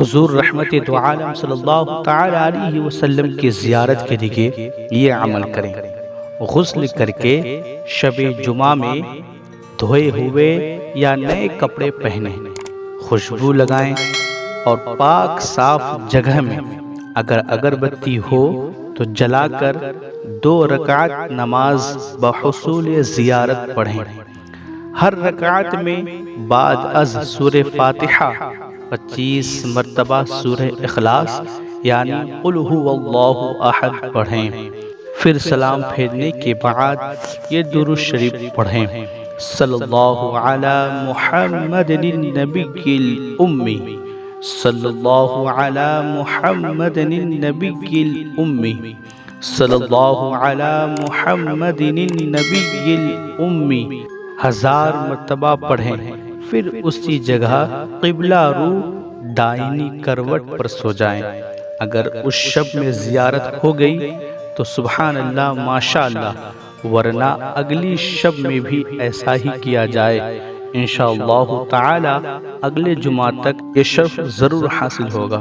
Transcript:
حضور رحمت دو عالم صلی اللہ تعالی علیہ وسلم کی زیارت کے لیے یہ عمل کریں۔ غسل کر کے شب جمعہ میں دھوئے ہوئے یا نئے کپڑے پہنیں، خوشبو لگائیں اور پاک صاف جگہ میں اگر اگربتی ہو تو جلا کر 2 رکعت نماز بحصول زیارت پڑھیں۔ ہر رکعت میں بعد از سورہ فاتحہ 25 مرتبہ سورہ اخلاص یعنی قل هو اللہ احد پڑھیں، پھر سلام پھیرنے کے بعد یہ درود شریف پڑھیں: صلی اللہ علی محمد النبی الامی، صلی اللہ علی محمد النبی الامی، صلی اللہ علی محمد النبی الامی 1000 مرتبہ پڑھیں، پھر اسی جگہ قبلہ رو دائنی کروٹ پر سو جائیں۔ اگر اس شب میں زیارت ہو گئی تو سبحان اللہ ماشاءاللہ، ورنہ اگلی شب میں بھی ایسا ہی کیا جائے، انشاءاللہ تعالی اگلے جمعہ تک یہ شرف ضرور حاصل ہوگا۔